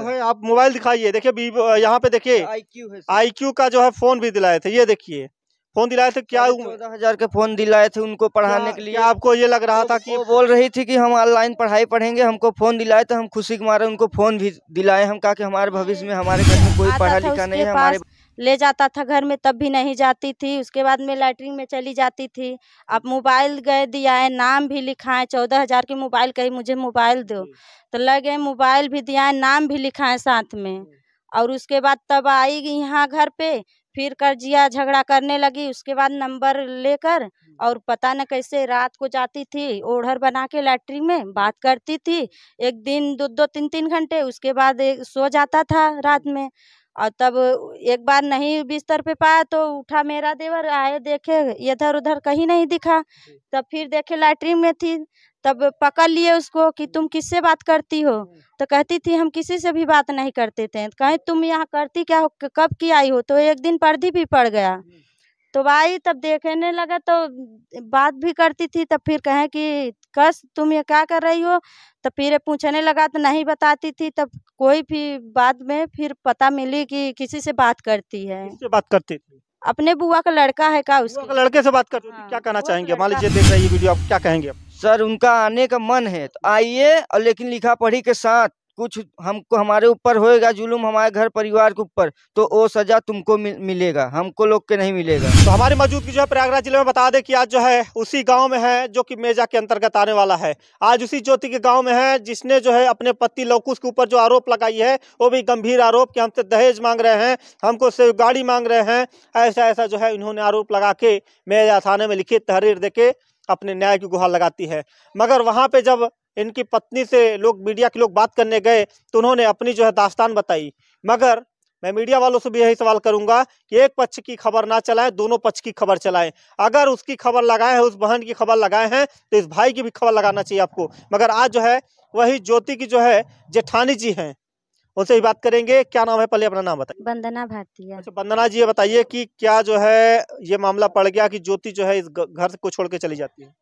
जो है आप मोबाइल दिखाइए, देखिए वीवो यहाँ पे देखिए IQ का जो है फोन भी दिलाए थे, ये देखिए फोन दिलाए थे। क्या 14,000 के फोन दिलाए थे उनको पढ़ाने के लिए। क्या आपको ये लग रहा था कि वो बोल रही थी कि हम ऑनलाइन पढ़ाई पढ़ेंगे, हमको फोन दिलाए तो हम खुशी के मारे उनको फोन भी दिलाए। हम कहा कि हमारे भविष्य में हमारे घर में कोई पढ़ा लिखा नहीं है, हमारे ले जाता था घर में तब भी नहीं जाती थी, उसके बाद में लैट्रिन में चली जाती थी। अब मोबाइल गए दिया है, नाम भी लिखा है, 14,000 की मोबाइल कही मुझे मोबाइल दो, तो लगे मोबाइल भी दिया है, नाम भी लिखा है साथ में। और उसके बाद तब आई यहाँ घर पे, फिर कर्जिया झगड़ा करने लगी। उसके बाद नंबर लेकर और पता न कैसे रात को जाती थी ओढ़र बना के लैट्रिन में बात करती थी, एक दिन 2-2 3-3 घंटे, उसके बाद सो जाता था रात में। और तब एक बार नहीं बिस्तर पे पाया तो उठा मेरा देवर, आए देखे इधर उधर कहीं नहीं दिखा, तब फिर देखे लैट्रिन में थी। तब पकड़ लिए उसको कि तुम किससे बात करती हो, तो कहती थी हम किसी से भी बात नहीं करते थे। कहीं तुम यहाँ करती क्या हो, कब की आई हो, तो एक दिन पर्दी भी पड़ गया। तो आई तब देखने लगा तो बात भी करती थी। तब फिर कहें कि कस तुम ये क्या कर रही हो, तो फिर पूछने लगा तो नहीं बताती थी। तब कोई भी बाद में फिर पता मिली कि किसी से बात करती है। किससे बात करती थी? अपने बुआ का लड़का है का, उसके लड़के से बात करती थी। क्या कहना चाहेंगे, मान लीजिए देख रही है वीडियो, आप क्या कहेंगे? सर उनका आने का मन है तो आइए, और लेकिन लिखा पढ़ी के साथ कुछ हमको हमारे ऊपर होएगा जुलूम, हमारे घर परिवार के ऊपर, तो वो सजा तुमको मिलेगा, हमको लोग के नहीं मिलेगा। तो हमारी मौजूदगी जो है प्रयागराज जिले में, बता दें कि आज जो है उसी गांव में है जो कि मेजा के अंतर्गत आने वाला है। आज उसी ज्योति के गांव में है जिसने जो है अपने पति लवकुश के ऊपर जो आरोप लगाई है, वो भी गंभीर आरोप कि हमसे दहेज मांग रहे हैं, हमको से गाड़ी मांग रहे हैं, ऐसा ऐसा जो है इन्होंने आरोप लगा के मेजा थाने में लिखित तहरीर देके अपने न्याय की गुहार लगाती है। मगर वहाँ पे जब इनकी पत्नी से लोग, मीडिया के लोग बात करने गए तो उन्होंने अपनी जो है दास्तान बताई। मगर मैं मीडिया वालों से भी यही सवाल करूंगा कि एक पक्ष की खबर ना चलाएं, दोनों पक्ष की खबर चलाएं। अगर उसकी खबर लगाए हैं, उस बहन की खबर लगाए हैं, तो इस भाई की भी खबर लगाना चाहिए आपको। मगर आज जो है वही ज्योति की जो है जेठानी जी हैं, उनसे ही बात करेंगे। क्या नाम है, पहले अपना नाम बताइए। वंदना भारतीय। अच्छा वंदना जी, ये बताइए कि क्या जो है ये मामला पड़ गया कि ज्योति जो है इस घर को छोड़ के चली जाती है?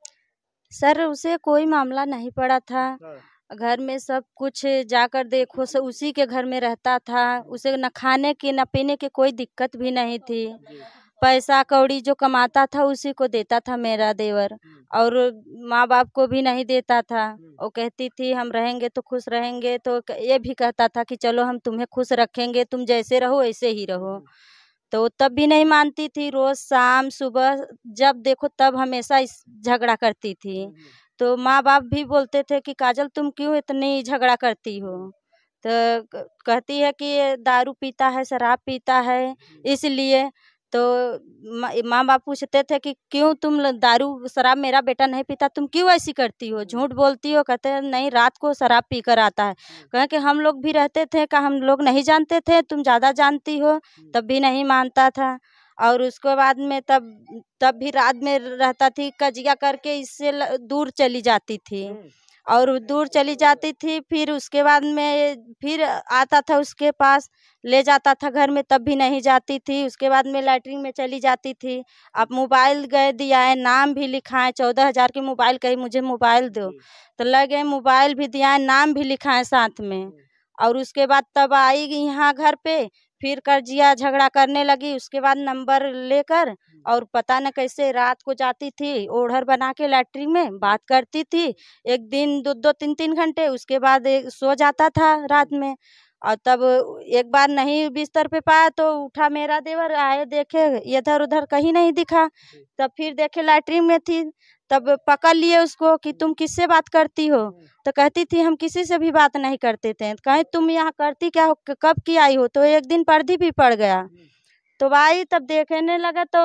सर उसे कोई मामला नहीं पड़ा था, घर में सब कुछ जाकर देखो सब उसी के घर में रहता था। उसे न खाने की न पीने की कोई दिक्कत भी नहीं थी। पैसा कौड़ी जो कमाता था उसी को देता था मेरा देवर, और माँ बाप को भी नहीं देता था। वो कहती थी हम रहेंगे तो खुश रहेंगे, तो ये भी कहता था कि चलो हम तुम्हें खुश रखेंगे, तुम जैसे रहो ऐसे ही रहो। तो तब भी नहीं मानती थी, रोज शाम सुबह जब देखो तब हमेशा इस झगड़ा करती थी। तो माँ बाप भी बोलते थे कि काजल तुम क्यों इतनी झगड़ा करती हो, तो कहती है कि ये दारू पीता है, शराब पीता है इसलिए। तो माँ बाप पूछते थे कि क्यों तुम दारू शराब, मेरा बेटा नहीं पीता, तुम क्यों ऐसी करती हो, झूठ बोलती हो। कहते हैं नहीं, रात को शराब पी कर आता है। कहें कि हम लोग भी रहते थे, का हम लोग नहीं जानते थे, तुम ज़्यादा जानती हो, तब भी नहीं मानता था। और उसके बाद में तब भी रात में रहता थी, कजिया करके इससे दूर चली जाती थी, और दूर चली जाती थी। फिर उसके बाद में फिर आता था उसके पास, ले जाता था घर में, तब भी नहीं जाती थी। उसके बाद में लैट्रिन में चली जाती थी। अब मोबाइल गए दिया है, नाम भी लिखा है, 14,000 की मोबाइल कही मुझे मोबाइल दो, तो लगे मोबाइल भी दिया है, नाम भी लिखा है साथ में। और उसके बाद तब आई यहाँ घर पे, फिर कर्जिया झगड़ा करने लगी। उसके बाद नंबर लेकर और पता न कैसे रात को जाती थी ओढ़र बना के लैट्रिन में बात करती थी, एक दिन 2-2 3-3 घंटे, उसके बाद सो जाता था रात में। और तब एक बार नहीं बिस्तर पे पाया तो उठा मेरा देवर, आए देखे इधर उधर कहीं नहीं दिखा, तब फिर देखे लैट्रिन में थी। तब पकड़ लिए उसको कि तुम किससे बात करती हो, तो कहती थी हम किसी से भी बात नहीं करते थे। कहीं तुम यहाँ करती क्या हो, कब की आई हो, तो एक दिन पर्दी भी पड़ गया। तो आई तब देखने लगा तो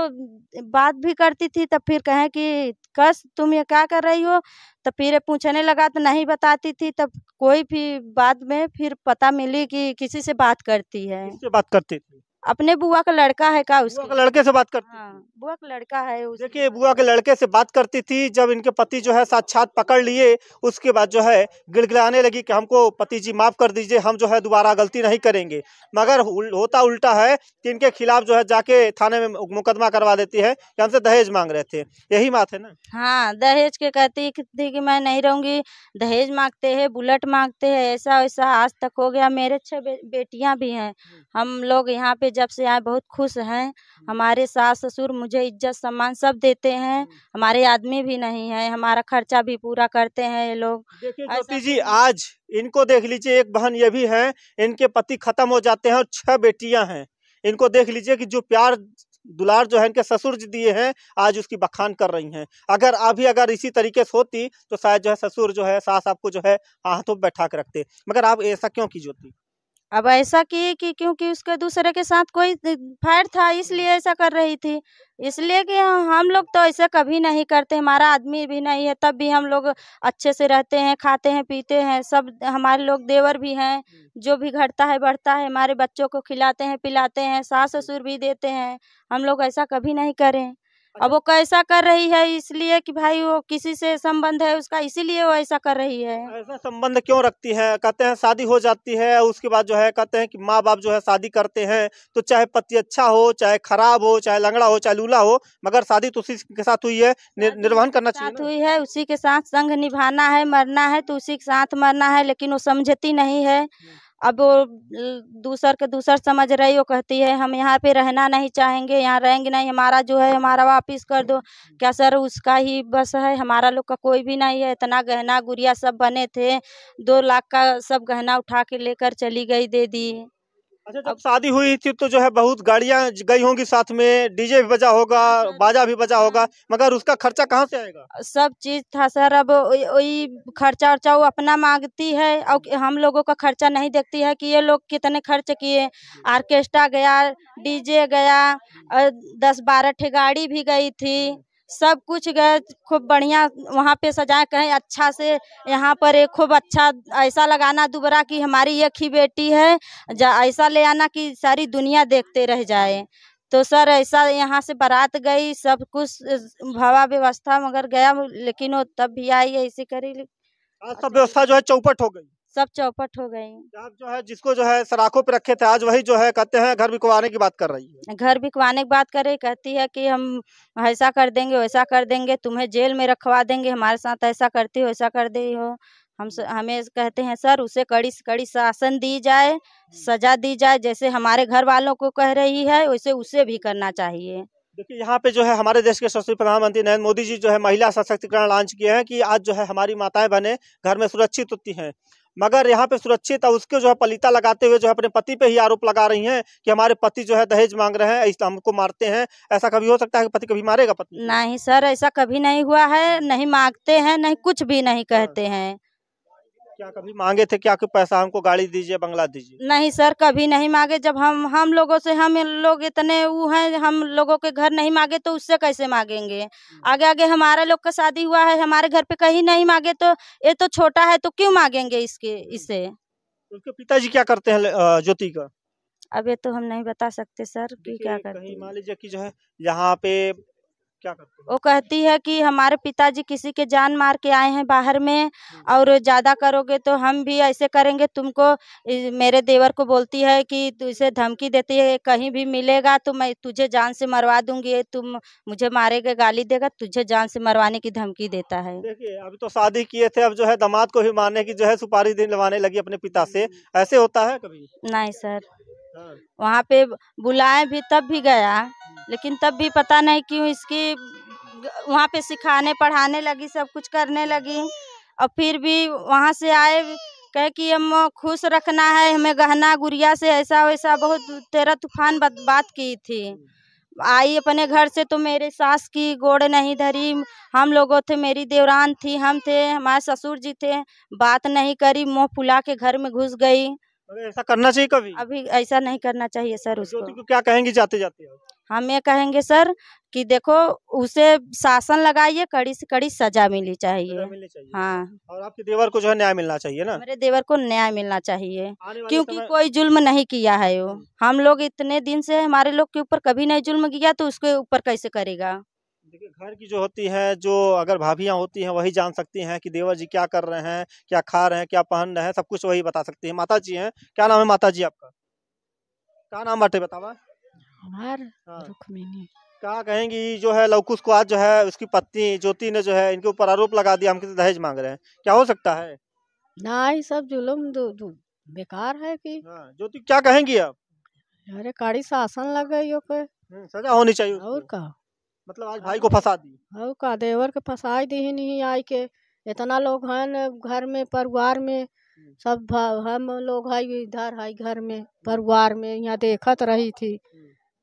बात भी करती थी। तब फिर कहें कि कस तुम ये क्या कर रही हो, तो फिर पूछने लगा तो नहीं बताती थी। तब कोई भी बाद में फिर पता मिली कि किसी से बात करती है। किससे बात करती थी? अपने बुआ का लड़का है का बुआ उसके? के लड़के से बात करती हाँ, थी। बुआ का लड़का है उसके। देखिए, बुआ के लड़के से बात करती थी, जब इनके पति जो है साक्षात पकड़ लिए, उसके बाद जो है गिड़गिड़ाने लगी कि हमको पति जी माफ़ कर दीजिए, हम जो है दोबारा गलती नहीं करेंगे। मगर होता उल्टा है कि इनके खिलाफ जो है जाके थाने में मुकदमा करवा देती है कि हमसे दहेज मांग रहे थे। यही बात है ना? हाँ, दहेज के कहती थी कि मैं नहीं रहूँगी, दहेज माँगते हैं, बुलेट माँगते हैं, ऐसा-वैसा आज तक हो गया। मेरे 6 बेटियाँ भी हैं। हम लोग यहाँ पे जब से आए बहुत खुश हैं। हमारे सास-ससुर मुझे इज़्ज़त-सम्मान सब देते हैं। हमारे आदमी भी नहीं है, हमारा खर्चा भी पूरा करते हैं ये लोग। देखिए ऐसा ज्योति जी, कोई आज इनको देख लीजिए, एक बहन ये भी है, इनके पति खत्म हो जाते हैं और 6 बेटियां हैं। इनको देख लीजिए कि जो प्यार दुलार जो है इनके ससुर जी दिए हैं, आज उसकी बखान कर रही हैं। अगर इसी तरीके से होती तो शायद जो है ससुर जो है, सास आपको जो है हाथों पे बैठा के रखते। मगर आप ऐसा क्यों की ज्योति? अब ऐसा की कि क्योंकि उसके दूसरे के साथ कोई फैर था इसलिए ऐसा कर रही थी। इसलिए कि हम लोग तो ऐसा कभी नहीं करते, हमारा आदमी भी नहीं है तब भी हम लोग अच्छे से रहते हैं, खाते हैं, पीते हैं, सब हमारे लोग देवर भी हैं, जो भी घटता है बढ़ता है हमारे बच्चों को खिलाते हैं, पिलाते हैं, सास-ससुर भी देते हैं। हम लोग ऐसा कभी नहीं करें। अब वो कैसा कर रही है इसलिए कि भाई वो किसी से संबंध है उसका इसीलिए वो ऐसा कर रही है। ऐसा संबंध क्यों रखती है? कहते हैं शादी हो जाती है, उसके बाद जो है कहते हैं कि माँ-बाप जो है शादी करते हैं, तो चाहे पति अच्छा हो, चाहे खराब हो, चाहे लंगड़ा हो, चाहे लूला हो, मगर शादी तो उसी के साथ हुई है, निर्वहन करना चाहिए साथ ना? हुई है उसी के साथ संग निभाना है, मरना है तो उसी के साथ मरना है, लेकिन वो समझती नहीं है। अब वो दूसर के दूसर समझ रही, वो कहती है हम यहाँ पे रहना नहीं चाहेंगे, यहाँ रहेंगे नहीं, हमारा जो है हमारा वापिस कर दो। क्या सर उसका ही बस है, हमारा लोग का कोई भी नहीं है। इतना गहना गुड़िया सब बने थे, 2 लाख का सब गहना उठा के लेकर चली गई, दे दी। अच्छा, जब अब शादी हुई थी तो जो है बहुत गाड़ियाँ गई होंगी साथ में, डीजे भी बजा होगा, हाँ सर, बाजा भी बजा होगा, हाँ। मगर उसका खर्चा कहाँ से आएगा? सब चीज़ था सर। अब वही खर्चा-वर्चा वो अपना माँगती है और हम लोगों का खर्चा नहीं देखती है कि ये लोग कितने खर्च किए। ऑर्केस्ट्रा गया, डीजे गया, 10-12 ठे गाड़ी भी गई थी। सब कुछ गए, खूब बढ़िया वहाँ पे सजाए, कहें अच्छा से यहाँ पर एक खूब अच्छा ऐसा लगाना दुबरा कि हमारी एक ही बेटी है, ऐसा ले आना कि सारी दुनिया देखते रह जाए। तो सर ऐसा यहाँ से बारात गई, सब कुछ भवा व्यवस्था मगर गया, लेकिन वो तब भी आई ऐसे करी। आज सब व्यवस्था जो है चौपट हो गई। सब चौपट हो गई। आप जो है जिसको जो है सलाखों पे रखे थे, आज वही जो है कहते हैं घर बिकवाने की बात कर रही है। घर बिकवाने की बात करे, कहती है कि हम ऐसा कर देंगे, वैसा कर देंगे, तुम्हें जेल में रखवा देंगे, हमारे साथ ऐसा करती हो, ऐसा कर दी हो। हमें कहते हैं सर उसे कड़ी से कड़ी शासन दी जाए, सजा दी जाए, जैसे हमारे घर वालों को कह रही है वैसे उसे भी करना चाहिए। देखिए यहाँ पे जो है हमारे देश के यशस्वी प्रधानमंत्री नरेंद्र मोदी जी जो है महिला सशक्तिकरण लॉन्च किए हैं कि आज जो है हमारी माताएं बहनें घर में सुरक्षित होती हैं। मगर यहाँ पे सुरक्षित है उसके जो है पलीता लगाते हुए जो है अपने पति पे ही आरोप लगा रही हैं कि हमारे पति जो है दहेज मांग रहे हैं, इसलिए हमको मारते हैं। ऐसा कभी हो सकता है कि पति कभी मारेगा पत्नी को? नहीं सर, ऐसा कभी नहीं हुआ है, नहीं मांगते हैं, नहीं कुछ भी नहीं कहते हैं। क्या कभी मांगे थे क्या कि पैसा हमको गाड़ी दीजिए, बंगला दीजिए? नहीं सर, कभी नहीं मांगे। जब हम लोगों से हम लोग इतने वो हैं, हम लोगों के घर नहीं मांगे तो उससे कैसे मांगेंगे? आगे आगे हमारा लोग का शादी हुआ है, हमारे घर पे कहीं नहीं मांगे तो ये तो छोटा है तो क्यों मांगेंगे इससे? उसके पिताजी क्या करते हैं ज्योति का? अब ये तो हम नहीं बता सकते सर कि देखिए क्या कहीं करती है। मान लीजिए कि जो है यहाँ पे क्या करते हैं? वो कहती है कि हमारे पिताजी किसी के जान मार के आए हैं बाहर में, और ज़्यादा करोगे तो हम भी ऐसे करेंगे तुमको। मेरे देवर को बोलती है कि तू इसे धमकी देती है, कहीं भी मिलेगा तो मैं तुझे जान से मरवा दूंगी, तुम मुझे मारेगा, गाली देगा, तुझे जान से मरवाने की धमकी देता है। देखिए अभी तो शादी किए थे, अब जो है दामाद को भी मारने की जो है सुपारी दिलवाने लगी अपने पिता से। ऐसे होता है कभी? नहीं सर, हाँ। वहाँ पे बुलाए भी तब भी गया, लेकिन तब भी पता नहीं क्यों इसकी वहाँ पे सिखाने पढ़ाने लगी, सब कुछ करने लगी। और फिर भी वहाँ से आए, कहे कि हम खुश रखना है, हमें गहना गुड़िया से ऐसा वैसा बहुत तेरा तूफान बात की थी। आई अपने घर से तो मेरे सास की गोड़ नहीं धरी, हम लोगों थे, मेरी देवरान थी, हम थे, हमारे ससुर जी थे, बात नहीं करी, मुँह फुला के घर में घुस गई। मगर ऐसा करना चाहिए कभी? अभी ऐसा नहीं करना चाहिए सर उसको। ज्योति को क्या कहेंगी जाते जाते? हम ये कहेंगे सर कि देखो उसे शासन लगाइए, कड़ी से कड़ी सजा मिलनी चाहिए। मिलनी चाहिए। हाँ, और आपके देवर को जो है न्याय मिलना चाहिए ना। हमारे देवर को न्याय मिलना चाहिए, आने वाले क्योंकि समय कोई जुल्म नहीं किया है वो। हम लोग इतने दिन से हमारे लोग के ऊपर कभी नहीं जुल्म किया, तो उसके ऊपर कैसे करेगा। देखिए घर की जो होती है, जो अगर भाभियां होती हैं वही जान सकती हैं कि देवर जी क्या कर रहे हैं, क्या खा रहे हैं, क्या पहन रहे हैं, सब कुछ वही बता सकती है। माता जी हैं, क्या नाम है माता जी आपका? क्या नाम बाटे बतावा? हमार हाँ। रुक्मिनी। क्या कहेंगी जो है लवकुश को आज जो है उसकी पत्नी ज्योति ने जो है इनके ऊपर आरोप लगा दिया, हम किसी दहेज मांग रहे हैं, क्या हो सकता है? ना ये सब जुलम बेकार है कि हाँ, ज्योति क्या कहेंगी आप? अरे कड़ी शासन लग गई पे। सजा होनी चाहिए उसको। और का मतलब आज भाई को फंसा दी। और का देवर के फसाई दी ही नहीं आई के। इतना लोग हैं न घर में परिवार में, सब हम लोग है इधर है घर में परिवार में, यहाँ देखत रही थी।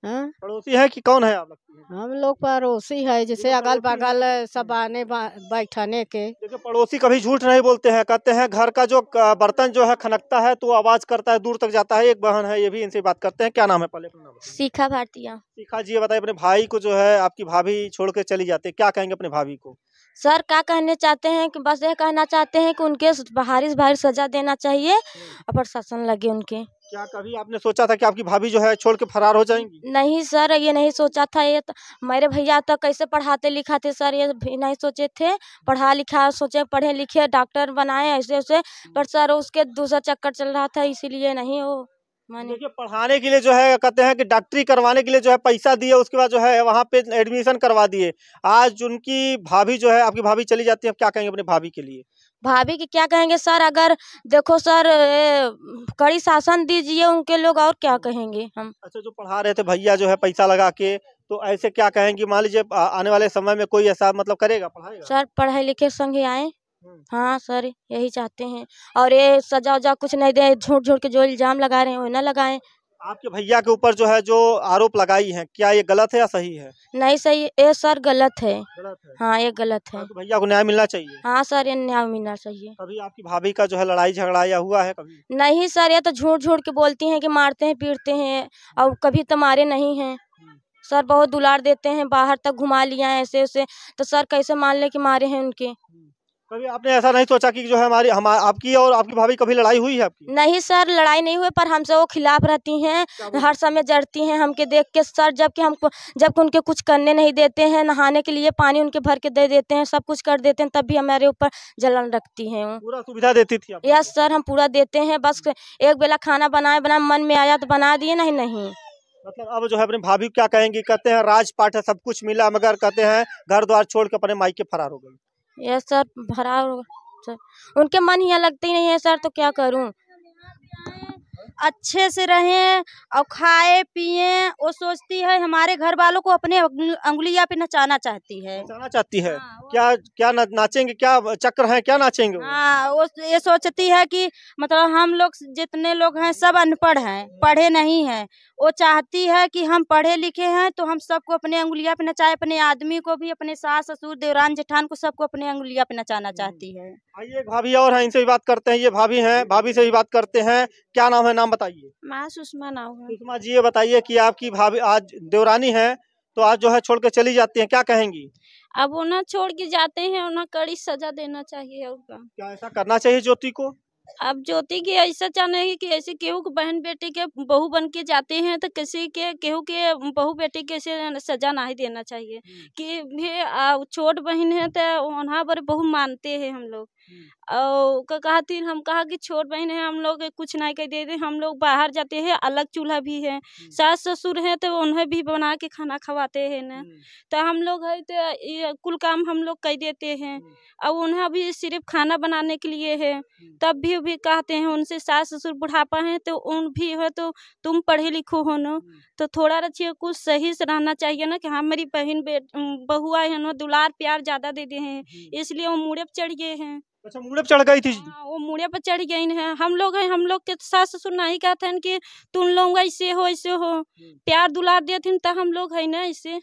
हाँ? पड़ोसी है कि कौन है आप लगती है? हम लोग पड़ोसी है, जैसे लोग अगल पड़ोसी बगल सब आने बैठने के। देखिए पड़ोसी कभी झूठ नहीं बोलते हैं, कहते हैं घर का जो बर्तन जो है खनकता है तो वो आवाज करता है, दूर तक जाता है। एक बहन है, ये भी इनसे बात करते हैं। क्या नाम है पहले अपना नाम बताइए। शिखा भारतीय। शिखा जी, ये बताइए अपने भाई को जो है आपकी भाभी छोड़ के चली जाती है, क्या कहेंगे अपने भाभी को? सर क्या कहने चाहते हैं कि बस ये कहना चाहते हैं कि उनके भारी से भारी सजा देना चाहिए और प्रशासन लगे उनके। क्या कभी आपने सोचा था कि आपकी भाभी जो है छोड़ के फरार हो जाएंगी? नहीं सर, ये नहीं सोचा था। ये तो मेरे भैया तो कैसे पढ़ाते लिखाते सर, ये भी नहीं सोचे थे। पढ़ा लिखा सोचे, पढ़े लिखे डॉक्टर बनाए ऐसे ऐसे, पर सर उसके दूसरा चक्कर चल रहा था, इसीलिए नहीं वो माने। देखिए पढ़ाने के लिए जो है कहते हैं कि डॉक्टरी करवाने के लिए जो है पैसा दिए, उसके बाद जो है वहाँ पे एडमिशन करवा दिए। आज उनकी भाभी जो है आपकी भाभी चली जाती है, क्या कहेंगे अपने भाभी के लिए? भाभी की क्या कहेंगे सर, अगर देखो सर कड़ी शासन दीजिए उनके लोग, और क्या कहेंगे हम। अच्छा, जो पढ़ा रहे थे भैया जो है पैसा लगा के, तो ऐसे क्या कहेंगे? मान लीजिए आने वाले समय में कोई ऐसा मतलब करेगा, पढ़ाएगा? सर पढ़े लिखे संग आए। हम्म। हाँ सर, यही चाहते हैं। और ये सजा उजा कुछ नहीं दे, झूठ झूठ के जो इल्जाम लगा रहे हैं वो ना लगाएं। आपके भैया के ऊपर जो है जो आरोप लगाई है, क्या ये गलत है या सही है? नहीं सही, ये सर गलत है। गलत है। हाँ ये गलत है। तो भैया को न्याय मिलना चाहिए। हाँ सर, ये न्याय मिलना चाहिए। कभी आपकी भाभी का जो है लड़ाई झगड़ा या हुआ है कभी? नहीं सर, ये तो झूठ झूठ के बोलती हैं कि मारते हैं पीटते हैं, और कभी तो मारे नहीं हैं। सर बहुत दुलार देते हैं, बाहर तक घुमा लिया है ऐसे ऐसे, तो सर कैसे मान ले कि मारे हैं उनके। कभी आपने ऐसा नहीं सोचा कि जो है आपकी और आपकी भाभी कभी लड़ाई हुई है आपकी? नहीं सर, लड़ाई नहीं हुई, पर हमसे वो खिलाफ रहती हैं, हर समय जड़ती हैं हमके देख के सर। जबकि उनके कुछ करने नहीं देते हैं, नहाने के लिए पानी उनके भर के दे देते हैं, सब कुछ कर देते हैं, तब भी हमारे ऊपर जलन रखती हैं वो। पूरा सुविधा देती थी आपको? यस सर, हम पूरा देते हैं, बस एक बेला खाना बनाए मन में आया तो बना दिए, नहीं नहीं। मतलब अब जो है अपनी भाभी क्या कहेंगी? कहते हैं राजपाट है, सब कुछ मिला, मगर कहते हैं घर द्वार छोड़ के अपने मायके फरार हो गई। यस सर, भरा सर, उनके मन यहाँ लगते ही नहीं है सर, तो क्या करूं। अच्छे से रहें और खाए पिए, वो सोचती है हमारे घर वालों को अपने अंगुलिया पे नचाना चाहती है। नचाना चाहती है? हाँ, क्या क्या नाचेंगे? क्या चक्र है, क्या नाचेंगे वो? हाँ, वो ये सोचती है कि मतलब हम लोग जितने लोग हैं सब अनपढ़ हैं, पढ़े नहीं हैं। वो चाहती है कि हम पढ़े लिखे हैं तो हम सबको अपने अंगुलिया पे नचाए, अपने आदमी को भी, अपने सास ससुर देवरान जेठान को, सबको अपने अंगुलिया पे नचाना चाहती है। आइए एक भाभी और हैं, इनसे भी बात करते हैं। ये भाभी हैं, भाभी से भी बात करते हैं। क्या नाम है, नाम बताइए। माँ सुषमा नाम है। सुषमा जी, ये बताइए कि आपकी भाभी आज देवरानी है तो आज जो है छोड़ के चली जाती हैं, क्या कहेंगी? अब वो ना छोड़ के जाते हैं, उन्हें कड़ी सजा देना चाहिए। और क्या ऐसा करना चाहिए ज्योति को? अब ज्योति के ऐसा चाहे कि ऐसे केहू के बहन बेटी के बहू बन के जाते हैं, तो किसी के केहू के बहू बेटी के ऐसे सजा नहीं देना चाहिए। कि भी छोट बहन है तो उन्हा पर बहु मानते हैं हम लोग। और कहती हम कहा कि छोट बहन है, हम लोग कुछ नहीं कह देते, हम लोग बाहर जाते हैं, अलग चूल्हा भी है, सास ससुर हैं तो उन्हें भी बना के खाना खवाते हैं ना। तो हम लोग है तो ये कुल काम हम लोग कर देते हैं, और उन्हें भी सिर्फ खाना बनाने के लिए है। तब भी कहते हैं उनसे, सास ससुर बुढ़ापा है तो उन भी है तो तुम पढ़े लिखो हो ना, तो थोड़ा रचिए कुछ सही से रहना चाहिए ना। कि हाँ मेरी बहन बहुआ है ना, दुलार प्यार ज्यादा देते हैं, इसलिए वो मुड़े पे चढ़ गए हैं। अच्छा, मुड़े पे चढ़ गई थी? हाँ, वो मुड़े पर चढ़ गई है। हम लोग हैं, हम लोग के सास ससुर नहीं कहते हैं कि तुम लोग ऐसे हो ऐसे हो, प्यार दुलार देते हैं, तो हम लोग है ना ऐसे।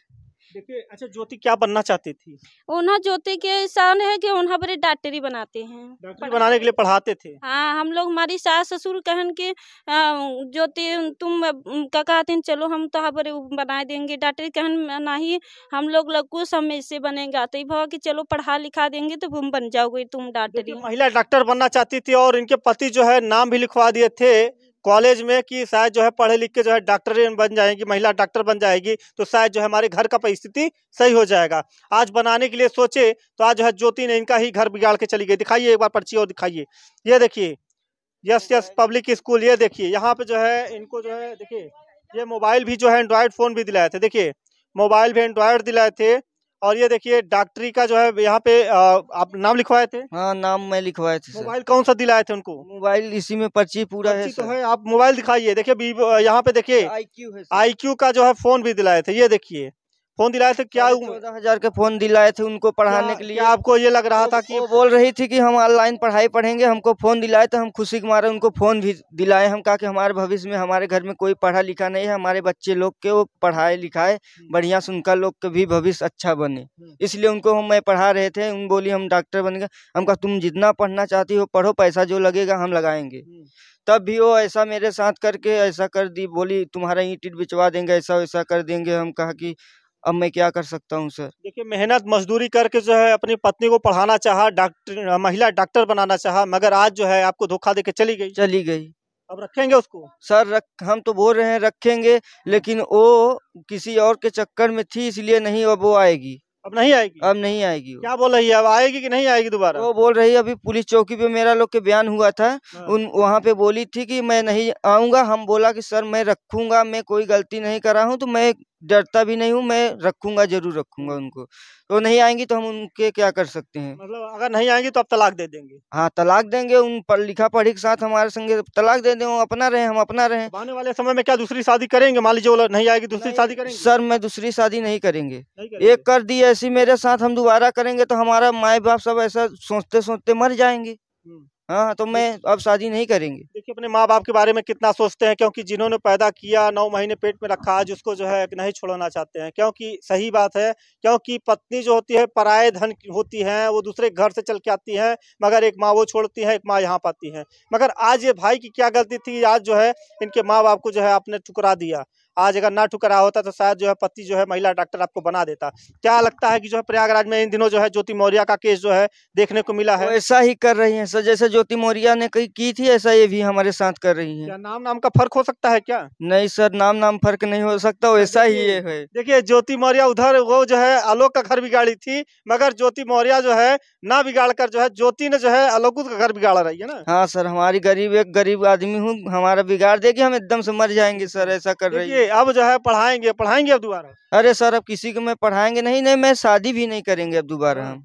देखिए अच्छा, ज्योति क्या बनना चाहती थी? उन्हें ज्योति के शान है कि उन्हें बड़े डॉक्टरी बनाते हैं। डॉक्टरी बनाने के लिए पढ़ाते थे। हाँ, हम लोग हमारी सास ससुर कहन के ज्योति तुम का कहते हैं चलो हम तो बड़े बना देंगे डॉक्टरी कहन नहीं हम लोग कुछ हम इससे बनेगा तो भाव कि चलो पढ़ा लिखा देंगे तो तुम बन जाओगे तुम डॉक्टरी। देखिए, महिला डॉक्टर बनना चाहती थी और इनके पति जो है नाम भी लिखवा दिए थे कॉलेज में कि शायद जो है पढ़े लिख के जो है डॉक्टर बन जाएगी, महिला डॉक्टर बन जाएगी तो शायद जो है हमारे घर का परिस्थिति सही हो जाएगा। आज बनाने के लिए सोचे तो आज जो है ज्योति ने इनका ही घर बिगाड़ के चली गई। दिखाइए एक बार पर्ची और दिखाइए। ये देखिए यस यस पब्लिक स्कूल। ये देखिए यहाँ पे जो है इनको जो है देखिए ये मोबाइल भी जो है एंड्रॉयड फ़ोन भी दिलाए थे। देखिए मोबाइल भी एंड्रॉयड दिलाए थे और ये देखिए डॉक्टरी का जो है यहाँ पे आप नाम लिखवाए थे। हाँ, नाम मैं लिखवाए थे सर। मोबाइल कौन सा दिलाए थे उनको? मोबाइल इसी में पर्ची पूरा है पर्ची तो सर। है, आप मोबाइल दिखाइए। देखिए यहाँ पे देखिए IQ है सर। IQ का जो है फोन भी दिलाए थे। ये देखिए फोन दिलाए थे। क्या 14,000 के फोन दिलाए थे उनको पढ़ाने के लिए। क्या आपको ये लग रहा था कि वो बोल रही थी कि हम ऑनलाइन पढ़ाई पढ़ेंगे, हमको फोन दिलाए तो हम खुशी के मारे उनको फोन भी दिलाए। हम कहा कि हमारे भविष्य में हमारे घर में कोई पढ़ा लिखा नहीं है, हमारे बच्चे लोग के वो पढ़ाए लिखाए बढ़िया से उनका लोग के भी भविष्य अच्छा बने, इसलिए उनको मैं पढ़ा रहे थे। उन बोली हम डॉक्टर बनेंगे। हम कहा तुम जितना पढ़ना चाहती हो पढ़ो, पैसा जो लगेगा हम लगाएंगे। तब भी वो ऐसा मेरे साथ करके ऐसा कर दी, बोली तुम्हारा ईंट ईंट बिचवा देंगे, ऐसा वैसा कर देंगे। हम कहा कि अब मैं क्या कर सकता हूँ सर। देखिए मेहनत मजदूरी करके जो है अपनी पत्नी को पढ़ाना चाहा, डॉक्टर महिला डॉक्टर बनाना चाहा, मगर आज जो है आपको धोखा देके चली गई। अब रखेंगे उसको? सर हम तो बोल रहे हैं रखेंगे, लेकिन वो किसी और के चक्कर में थी इसलिए नहीं अब वो आएगी। अब नहीं आएगी? अब नहीं आएगी। क्या बोल रही है, अब आएगी कि नहीं आएगी दोबारा? वो बोल रही है, अभी पुलिस चौकी पे मेरा लोग के बयान हुआ था, वहाँ पे बोली थी कि मैं नहीं आऊँगा। हम बोला कि सर मैं रखूँगा, मैं कोई गलती नहीं कर रहा हूँ, तो मैं डरता भी नहीं हूँ, मैं रखूँगा, जरूर रखूँगा उनको। तो नहीं आएंगी तो हम उनके क्या कर सकते हैं? मतलब अगर नहीं आएंगी तो अब तलाक दे देंगे? हाँ, तलाक देंगे। उन पर लिखा पढ़ी के साथ हमारे संगे तलाक दे दें, वो अपना रहे हम अपना रहे। आने वाले समय में क्या दूसरी शादी करेंगे? मान लीजिए वो नहीं आएगी, दूसरी शादी करेंगे? सर मैं दूसरी शादी नहीं करेंगे। एक कर दी ऐसी मेरे साथ, हम दोबारा करेंगे तो हमारा माँ बाप सब ऐसा सोचते सोचते मर जाएंगे। हाँ, तो मैं अब शादी नहीं करेंगे। देखिए अपने माँ बाप के बारे में कितना सोचते हैं, क्योंकि जिन्होंने पैदा किया 9 महीने पेट में रखा, आज उसको जो है नहीं छोड़ना चाहते हैं। क्योंकि सही बात है, क्योंकि पत्नी जो होती है पराये धन होती है, वो दूसरे घर से चल के आती है, मगर एक माँ वो छोड़ती है, एक माँ यहाँ पाती है। मगर आज ये भाई की क्या गलती थी, आज जो है इनके माँ बाप को जो है आपने ठुकरा दिया। आज अगर ना ठुकरा होता तो शायद जो है पति जो है महिला डॉक्टर आपको बना देता। क्या लगता है कि जो है प्रयागराज में इन दिनों जो है ज्योति मौर्य का केस जो है देखने को मिला है? ऐसा ही कर रही हैं सर, जैसे ज्योति मौर्य ने की थी ऐसा ये भी हमारे साथ कर रही हैं। क्या नाम का फर्क हो सकता है क्या? नहीं सर, नाम फर्क नहीं हो सकता, वैसा ही ये है। देखिए ज्योति मौर्य उधर वो जो है आलोक का घर बिगाड़ी थी, मगर ज्योति मौर्य जो है ना बिगाड़ कर जो है ज्योति ने जो है आलोक का घर बिगाड़ रही है ना। हाँ सर, हमारी एक गरीब आदमी हूँ, हमारा बिगाड़ देगी, हम एकदम से मर जाएंगे सर, ऐसा कर रही है। अब जो है पढ़ाएंगे अब दोबारा? अरे सर अब किसी को मैं पढ़ाएंगे नहीं, मैं शादी भी नहीं करेंगे अब दोबारा हम।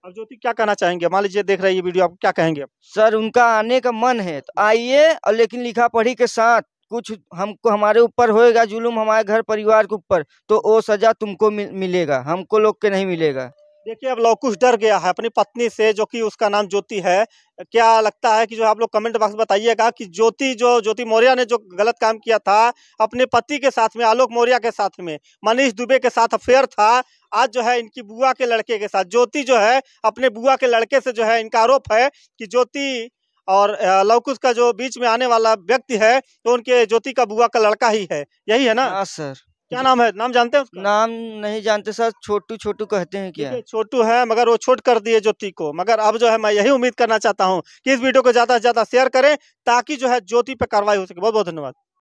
अब ज्योति क्या कहना चाहेंगे? मान लीजिए देख रही है वीडियो, आप क्या कहेंगे? अब सर उनका आने का मन है तो आइए, और लेकिन लिखा पढ़ी के साथ कुछ हमको हमारे ऊपर होएगा जुल्म, हमारे घर परिवार के ऊपर, तो वो सजा तुमको मिलेगा, हमको लोग के नहीं मिलेगा। देखिए अब लवकुश डर गया है अपनी पत्नी से, जो कि उसका नाम ज्योति है। क्या लगता है कि जो आप लोग कमेंट बॉक्स में बताइएगा कि ज्योति मौर्य ने जो गलत काम किया था अपने पति के साथ में, आलोक मौर्य के साथ में, मनीष दुबे के साथ अफेयर था, आज जो है इनकी बुआ के लड़के के साथ, ज्योति जो है अपने बुआ के लड़के से जो है इनका आरोप है कि ज्योति और लवकुश का जो बीच में आने वाला व्यक्ति है तो उनके ज्योति का बुआ का लड़का ही है, यही है ना? हाँ सर। क्या नाम है? नाम जानते हैं उसका? नाम नहीं जानते सर, छोटू कहते हैं क्या? छोटू है, मगर वो छोट कर दिए ज्योति को। मगर अब जो है मैं यही उम्मीद करना चाहता हूँ कि इस वीडियो को ज्यादा से ज्यादा शेयर करें ताकि जो है ज्योति पे कार्रवाई हो सके। बहुत बहुत धन्यवाद।